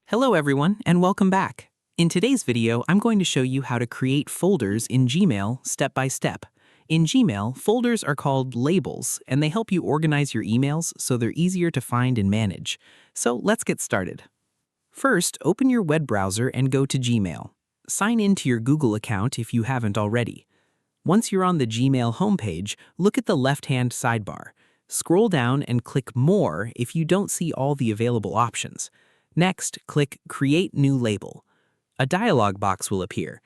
Hello everyone, and welcome back. In today's video, I'm going to show you how to create folders in Gmail step by step. In Gmail, folders are called labels, and they help you organize your emails so they're easier to find and manage. So let's get started. First, open your web browser and go to Gmail. Sign in to your Google account if you haven't already. Once you're on the Gmail homepage, look at the left-hand sidebar. Scroll down and click More if you don't see all the available options. Next, click Create New Label. A dialog box will appear.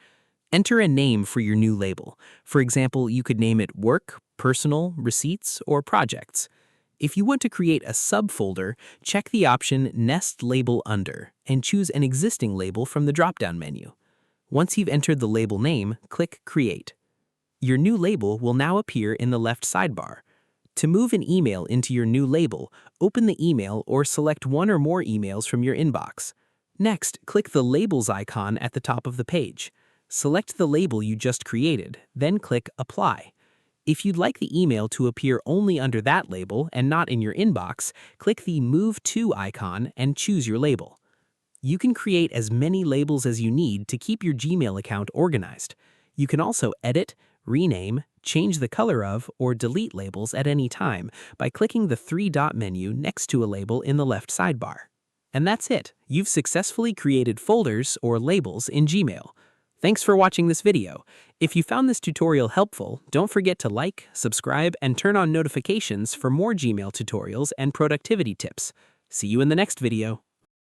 Enter a name for your new label. For example, you could name it Work, Personal, Receipts, or Projects. If you want to create a subfolder, check the option Nest Label Under and choose an existing label from the drop-down menu. Once you've entered the label name, click Create. Your new label will now appear in the left sidebar. To move an email into your new label, open the email or select one or more emails from your inbox. Next, click the Labels icon at the top of the page. Select the label you just created, then click Apply. If you'd like the email to appear only under that label and not in your inbox, click the Move To icon and choose your label. You can create as many labels as you need to keep your Gmail account organized. You can also edit, rename, change the color of, or delete labels at any time by clicking the three-dot menu next to a label in the left sidebar. And that's it. You've successfully created folders or labels in Gmail. Thanks for watching this video. If you found this tutorial helpful, don't forget to like, subscribe, and turn on notifications for more Gmail tutorials and productivity tips. See you in the next video.